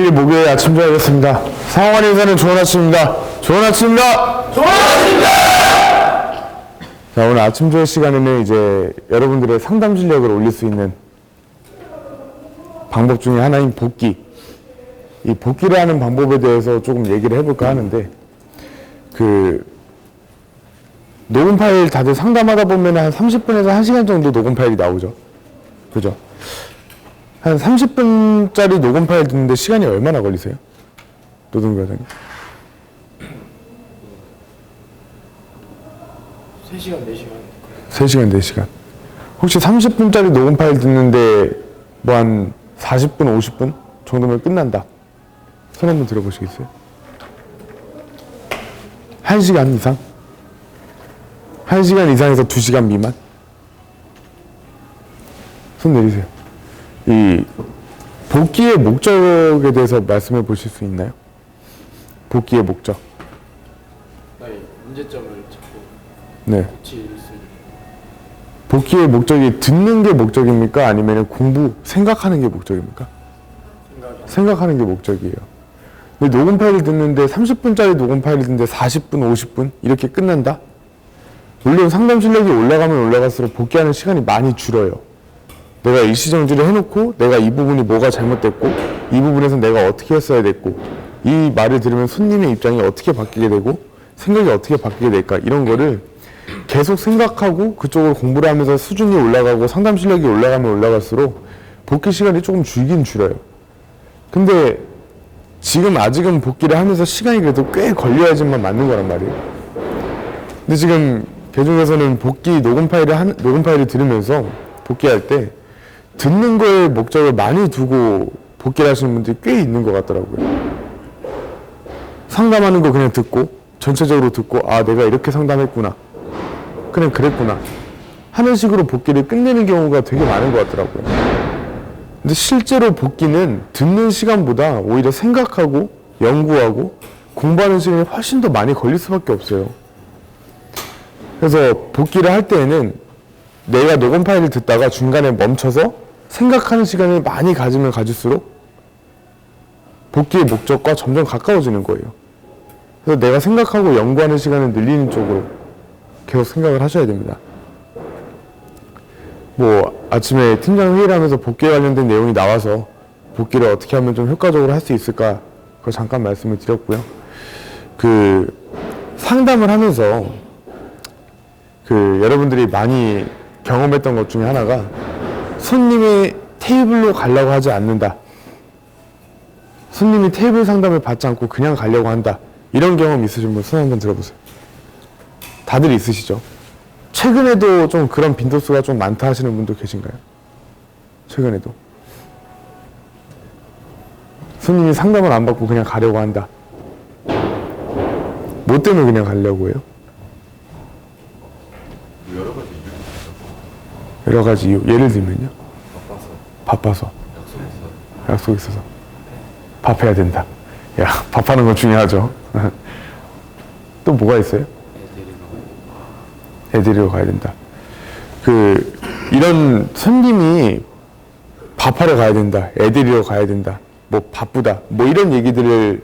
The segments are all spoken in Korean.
목요일 아침 주하겠습니다. 상황원 인사는 좋은 아침입니다. 좋은 아침입니다. 좋은 아침입니다. 자, 오늘 아침 조회 시간에는 이제 여러분들의 상담 실력을 올릴 수 있는 방법 중에 하나인 복기. 이 복기를 하는 방법에 대해서 조금 얘기를 해볼까 하는데, 녹음 파일 다들 상담하다 보면 한 30분에서 1시간 정도 녹음 파일이 나오죠. 그죠? 한 30분짜리 녹음 파일 듣는데 시간이 얼마나 걸리세요? 노동규 과장님? 3시간, 4시간. 3시간, 4시간. 혹시 30분짜리 녹음 파일 듣는데 뭐 한 40분, 50분 정도면 끝난다. 손 한번 들어보시겠어요? 1시간 이상? 1시간 이상에서 2시간 미만? 손 내리세요. 이 복기의 목적에 대해서 말씀해 보실 수 있나요? 복기의 목적. 나의 문제점을 찾고 네. 고칠 수 있는. 복기의 목적이 듣는 게 목적입니까? 아니면 공부, 생각하는 게 목적입니까? 생각하는 게 목적이에요. 근데 녹음 파일을 듣는데 30분짜리 녹음 파일을 듣는데 40분, 50분 이렇게 끝난다? 물론 상담 실력이 올라가면 올라갈수록 복기하는 시간이 많이 줄어요. 내가 일시정지를 해놓고 내가 이 부분이 뭐가 잘못됐고 이 부분에서 내가 어떻게 했어야 됐고 이 말을 들으면 손님의 입장이 어떻게 바뀌게 되고 생각이 어떻게 바뀌게 될까 이런 거를 계속 생각하고 그쪽을 공부를 하면서 수준이 올라가고 상담 실력이 올라가면 올라갈수록 복기 시간이 조금 줄긴 줄어요. 근데 지금 아직은 복기를 하면서 시간이 그래도 꽤 걸려야지만 맞는 거란 말이에요. 근데 지금 개중에서는 복기 녹음 파일을 들으면서 복기할 때 듣는 거에 목적을 많이 두고 복기를 하시는 분들이 꽤 있는 것 같더라고요. 상담하는 거 그냥 듣고 전체적으로 듣고 아 내가 이렇게 상담했구나 그냥 그랬구나 하는 식으로 복기를 끝내는 경우가 되게 많은 것 같더라고요. 근데 실제로 복기는 듣는 시간보다 오히려 생각하고 연구하고 공부하는 시간이 훨씬 더 많이 걸릴 수밖에 없어요. 그래서 복기를 할 때에는 내가 녹음 파일을 듣다가 중간에 멈춰서 생각하는 시간을 많이 가지면 가질수록 복기의 목적과 점점 가까워지는 거예요. 그래서 내가 생각하고 연구하는 시간을 늘리는 쪽으로 계속 생각을 하셔야 됩니다. 뭐 아침에 팀장 회의를 하면서 복기에 관련된 내용이 나와서 복기를 어떻게 하면 좀 효과적으로 할 수 있을까 그걸 잠깐 말씀을 드렸고요. 상담을 하면서 여러분들이 많이 경험했던 것 중에 하나가 손님의 테이블로 가려고 하지 않는다. 손님이 테이블 상담을 받지 않고 그냥 가려고 한다. 이런 경험 있으신 분 손 한번 들어보세요. 다들 있으시죠? 최근에도 좀 그런 빈도수가 좀 많다 하시는 분도 계신가요? 최근에도. 손님이 상담을 안 받고 그냥 가려고 한다. 뭐 때문에 그냥 가려고 해요? 여러 가지 이유. 예를 들면요. 바빠서. 약속 있어서. 밥해야 된다. 야, 밥하는 건 중요하죠. 또 뭐가 있어요? 애 데리러 가야 된다. 이런 손님이 밥하러 가야 된다. 애 데리러 가야 된다. 뭐 바쁘다. 뭐 이런 얘기들을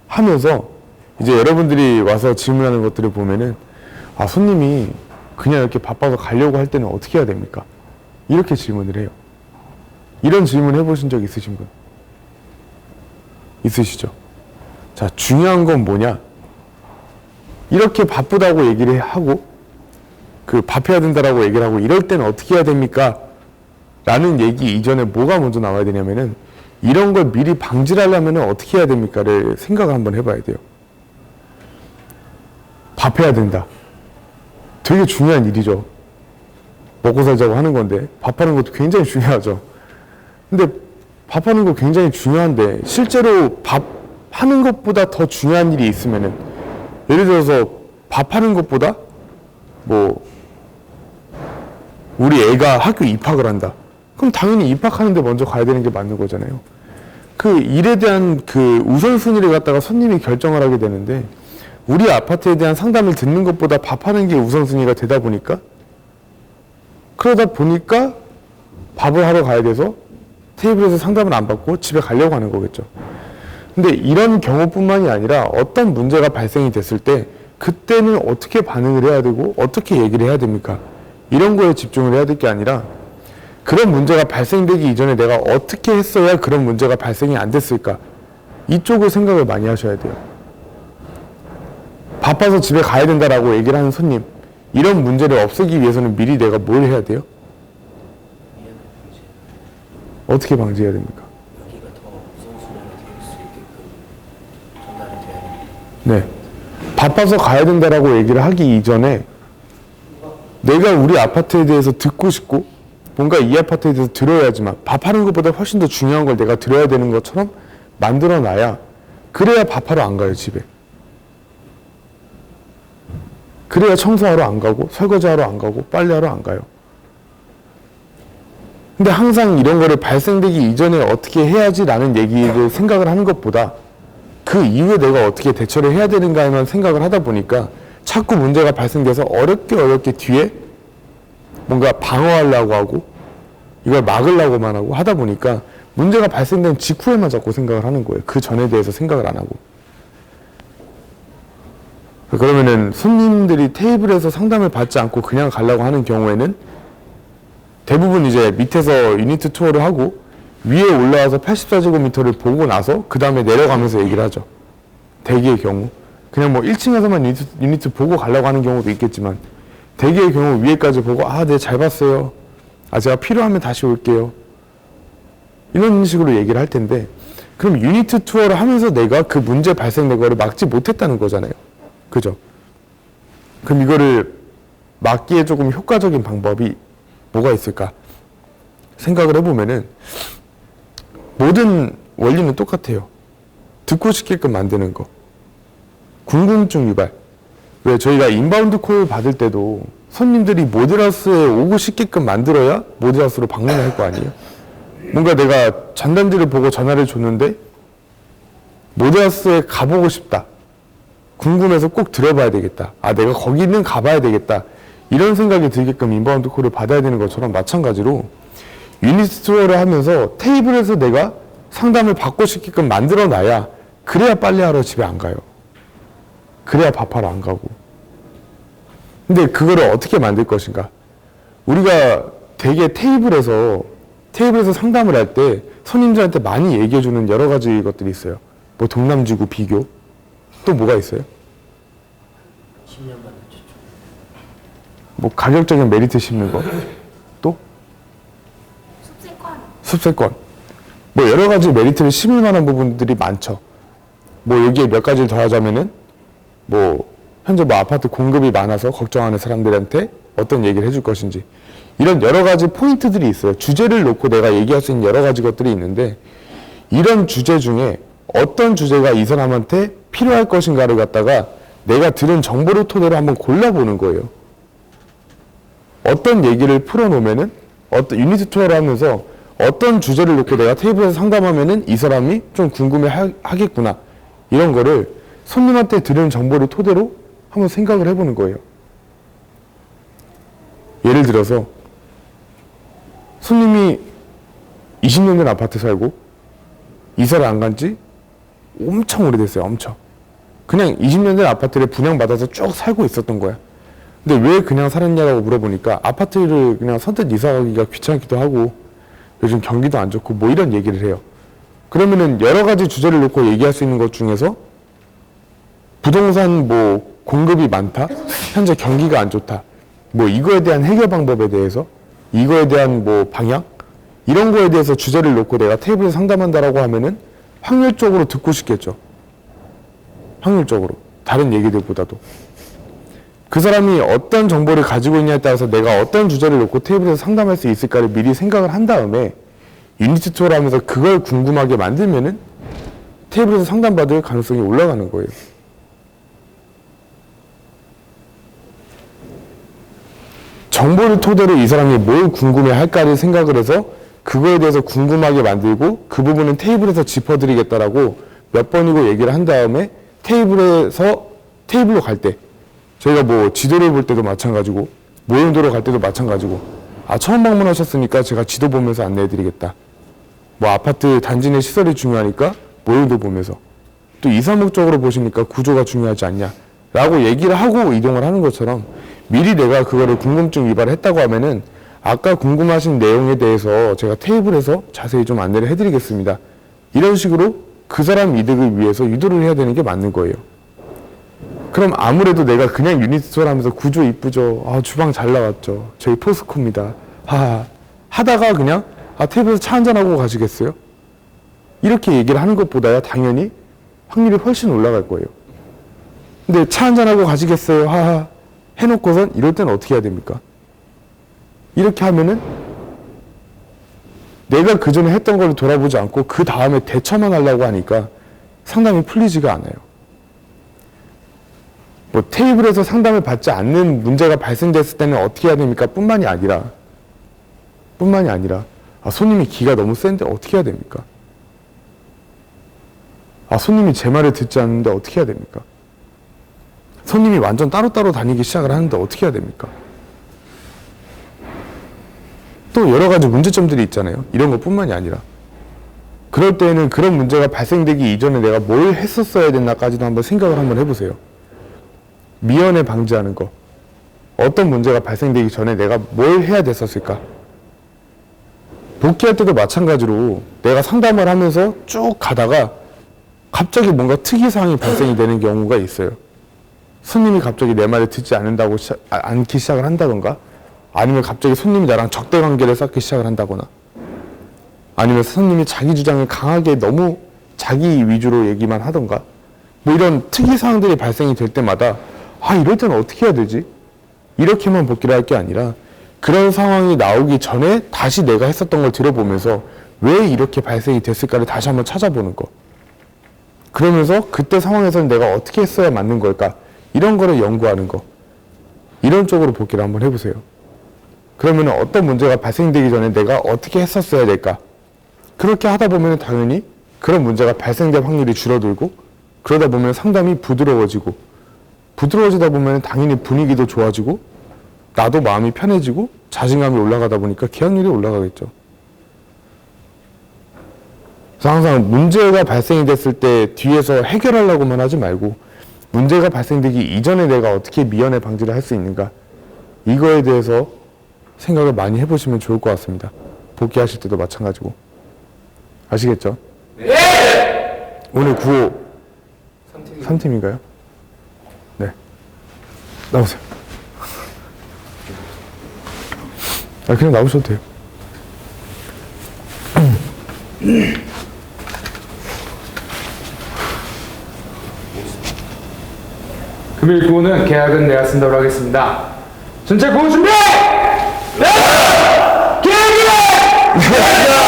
하면서 이제 여러분들이 와서 질문하는 것들을 보면은 아, 손님이 그냥 이렇게 바빠서 가려고 할 때는 어떻게 해야 됩니까? 이렇게 질문을 해요. 이런 질문 해보신 적 있으신 분? 있으시죠? 자, 중요한 건 뭐냐? 이렇게 바쁘다고 얘기를 하고 밥해야 된다라고 얘기를 하고 이럴 때는 어떻게 해야 됩니까? 라는 얘기 이전에 뭐가 먼저 나와야 되냐면은 이런 걸 미리 방지를 하려면 어떻게 해야 됩니까?를 생각을 한번 해봐야 돼요. 밥해야 된다. 되게 중요한 일이죠. 먹고 살자고 하는 건데 밥하는 것도 굉장히 중요하죠. 근데 밥하는 거 굉장히 중요한데 실제로 밥하는 것보다 더 중요한 일이 있으면은 예를 들어서 밥하는 것보다 뭐 우리 애가 학교 입학을 한다. 그럼 당연히 입학하는데 먼저 가야 되는 게 맞는 거잖아요. 일에 대한 우선순위를 갖다가 손님이 결정을 하게 되는데 우리 아파트에 대한 상담을 듣는 것보다 밥하는 게 우선순위가 되다 보니까 그러다 보니까 밥을 하러 가야 돼서 테이블에서 상담을 안 받고 집에 가려고 하는 거겠죠. 근데 이런 경우뿐만이 아니라 어떤 문제가 발생이 됐을 때 그때는 어떻게 반응을 해야 되고 어떻게 얘기를 해야 됩니까? 이런 거에 집중을 해야 될 게 아니라 그런 문제가 발생되기 이전에 내가 어떻게 했어야 그런 문제가 발생이 안 됐을까? 이쪽을 생각을 많이 하셔야 돼요. 바빠서 집에 가야 된다라고 얘기를 하는 손님, 이런 문제를 없애기 위해서는 미리 내가 뭘 해야 돼요? 어떻게 방지해야 됩니까? 여기가 더 우선순위로 될 수 있게끔 전달이 돼야 됩니다. 네. 바빠서 가야 된다라고 얘기를 하기 이전에 내가 우리 아파트에 대해서 듣고 싶고 뭔가 이 아파트에 대해서 들어야지만 밥하는 것보다 훨씬 더 중요한 걸 내가 들어야 되는 것처럼 만들어 놔야 그래야 밥하러 안 가요, 집에. 그래야 청소하러 안 가고 설거지하러 안 가고 빨래하러 안 가요. 근데 항상 이런 거를 발생되기 이전에 어떻게 해야지라는 얘기를 생각을 하는 것보다 그 이후에 내가 어떻게 대처를 해야 되는가에만 생각을 하다 보니까 자꾸 문제가 발생돼서 어렵게 뒤에 뭔가 방어하려고 하고 이걸 막으려고만 하고 하다 보니까 문제가 발생된 직후에만 자꾸 생각을 하는 거예요. 그 전에 대해서 생각을 안 하고. 그러면은 손님들이 테이블에서 상담을 받지 않고 그냥 가려고 하는 경우에는 대부분 이제 밑에서 유니트 투어를 하고 위에 올라와서 84제곱미터를 보고 나서 그 다음에 내려가면서 얘기를 하죠. 대개의 경우. 그냥 뭐 1층에서만 유니트 보고 가려고 하는 경우도 있겠지만 대개의 경우 위에까지 보고 네, 잘 봤어요. 제가 필요하면 다시 올게요. 이런 식으로 얘기를 할 텐데 그럼 유니트 투어를 하면서 내가 그 문제 발생된 거를 막지 못했다는 거잖아요. 그죠? 그럼 이거를 막기에 조금 효과적인 방법이 뭐가 있을까? 생각을 해보면은 모든 원리는 똑같아요. 듣고 싶게끔 만드는 거. 궁금증 유발. 왜 저희가 인바운드 콜 받을 때도 손님들이 모델하우스에 오고 싶게끔 만들어야 모델하우스로 방문을 할 거 아니에요? 뭔가 내가 전단지를 보고 전화를 줬는데 모델하우스에 가보고 싶다. 궁금해서 꼭 들어봐야 되겠다. 내가 거기는 가봐야 되겠다. 이런 생각이 들게끔 인바운드 콜을 받아야 되는 것처럼 마찬가지로 유니트 투어를 하면서 테이블에서 내가 상담을 받고 싶게끔 만들어 놔야 그래야 빨래하러 집에 안 가요. 그래야 밥하러 안 가고. 근데 그거를 어떻게 만들 것인가? 우리가 되게 테이블에서 상담을 할 때 손님들한테 많이 얘기해주는 여러 가지 것들이 있어요. 뭐 동남지구 비교. 또 뭐가 있어요? 10년 받는 지출. 뭐 가격적인 메리트 씹는 거. 또? 습세권. 뭐 여러 가지 메리트를 씹을 만한 부분들이 많죠. 뭐 여기에 몇 가지를 더하자면은 뭐 현재 뭐 아파트 공급이 많아서 걱정하는 사람들한테 어떤 얘기를 해줄 것인지 이런 여러 가지 포인트들이 있어요. 주제를 놓고 내가 얘기할 수 있는 여러 가지 것들이 있는데 이런 주제 중에 어떤 주제가 이 사람한테 필요할 것인가를 갖다가 내가 들은 정보를 토대로 한번 골라보는 거예요. 어떤 얘기를 풀어놓으면은 어떤 유니트 투어를 하면서 어떤 주제를 놓고 내가 테이블에서 상담하면은 이 사람이 좀 궁금해 하겠구나. 이런 거를 손님한테 들은 정보를 토대로 한번 생각을 해보는 거예요. 예를 들어서 손님이 20년 된 아파트 살고 이사를 안 간 지 엄청 오래됐어요. 엄청. 그냥 20년 된 아파트를 분양받아서 쭉 살고 있었던 거야. 근데 왜 그냥 살았냐라고 물어보니까 아파트를 그냥 선뜻 이사 가기가 귀찮기도 하고 요즘 경기도 안 좋고 뭐 이런 얘기를 해요. 그러면은 여러 가지 주제를 놓고 얘기할 수 있는 것 중에서 부동산 뭐 공급이 많다? 현재 경기가 안 좋다. 뭐 이거에 대한 해결 방법에 대해서 이거에 대한 뭐 방향? 이런 거에 대해서 주제를 놓고 내가 테이블에서 상담한다라고 하면은 확률적으로 듣고 싶겠죠. 확률적으로. 다른 얘기들보다도. 그 사람이 어떤 정보를 가지고 있냐에 따라서 내가 어떤 주제를 놓고 테이블에서 상담할 수 있을까를 미리 생각을 한 다음에 유니티 투어를 하면서 그걸 궁금하게 만들면은 테이블에서 상담받을 가능성이 올라가는 거예요. 정보를 토대로 이 사람이 뭘 궁금해 할까를 생각을 해서 그거에 대해서 궁금하게 만들고 그 부분은 테이블에서 짚어드리겠다라고 몇 번이고 얘기를 한 다음에 테이블로 갈 때 저희가 뭐 지도를 볼 때도 마찬가지고 모형도로 갈 때도 마찬가지고 처음 방문하셨으니까 제가 지도 보면서 안내해드리겠다. 뭐 아파트 단지 내 시설이 중요하니까 모형도 보면서 또 이사목적으로 보시니까 구조가 중요하지 않냐 라고 얘기를 하고 이동을 하는 것처럼 미리 내가 그거를 궁금증 유발을 했다고 하면은 아까 궁금하신 내용에 대해서 제가 테이블에서 자세히 좀 안내를 해드리겠습니다. 이런 식으로 그 사람 이득을 위해서 유도를 해야 되는 게 맞는 거예요. 그럼 아무래도 내가 그냥 유니트 투어를 하면서 구조 이쁘죠. 아, 주방 잘 나왔죠. 저희 포스코입니다. 하다가 그냥 테이블에서 차 한잔하고 가시겠어요? 이렇게 얘기를 하는 것보다야 당연히 확률이 훨씬 올라갈 거예요. 근데 차 한잔하고 가시겠어요? 해놓고선 이럴 때는 어떻게 해야 됩니까? 이렇게 하면은 내가 그 전에 했던 걸 돌아보지 않고 그 다음에 대처만 하려고 하니까 상담이 풀리지가 않아요. 뭐 테이블에서 상담을 받지 않는 문제가 발생됐을 때는 어떻게 해야 됩니까? 뿐만이 아니라 손님이 기가 너무 센데 어떻게 해야 됩니까? 손님이 제 말을 듣지 않는데 어떻게 해야 됩니까? 손님이 완전 따로따로 다니기 시작을 하는데 어떻게 해야 됩니까? 또 여러 가지 문제점들이 있잖아요. 이런 것뿐만이 아니라 그럴 때는 그런 문제가 발생되기 이전에 내가 뭘 했었어야 됐나까지도 한번 생각을 한번 해보세요. 미연에 방지하는 거. 어떤 문제가 발생되기 전에 내가 뭘 해야 됐었을까? 복귀할 때도 마찬가지로 내가 상담을 하면서 쭉 가다가 갑자기 뭔가 특이사항이 발생이 되는 경우가 있어요. 손님이 갑자기 내 말을 듣지 않기 시작을 한다던가, 아니면 갑자기 손님이 나랑 적대 관계를 쌓기 시작을 한다거나, 아니면 손님이 자기 주장을 강하게 너무 자기 위주로 얘기만 하던가, 뭐 이런 특이사항들이 발생이 될 때마다 이럴 때는 어떻게 해야 되지? 이렇게만 복귀를 할 게 아니라 그런 상황이 나오기 전에 다시 내가 했었던 걸 들어보면서 왜 이렇게 발생이 됐을까를 다시 한번 찾아보는 거. 그러면서 그때 상황에서는 내가 어떻게 했어야 맞는 걸까? 이런 거를 연구하는 거. 이런 쪽으로 복귀를 한번 해보세요. 그러면 어떤 문제가 발생되기 전에 내가 어떻게 했었어야 될까? 그렇게 하다 보면 당연히 그런 문제가 발생될 확률이 줄어들고, 그러다 보면 상담이 부드러워지다 보면 당연히 분위기도 좋아지고 나도 마음이 편해지고 자신감이 올라가다 보니까 계약률이 올라가겠죠. 그래서 항상 문제가 발생이 됐을 때 뒤에서 해결하려고만 하지 말고 문제가 발생되기 이전에 내가 어떻게 미연에 방지를 할 수 있는가, 이거에 대해서 생각을 많이 해보시면 좋을 것 같습니다. 복귀하실 때도 마찬가지고. 아시겠죠? 네! 오늘 9호 3팀인가요? 네. 나오세요. 그냥 나오셔도 돼요. 금일 9호는 계약은 내가 쓴다고 하겠습니다. 전체 구호 준비! 네! 계약이다!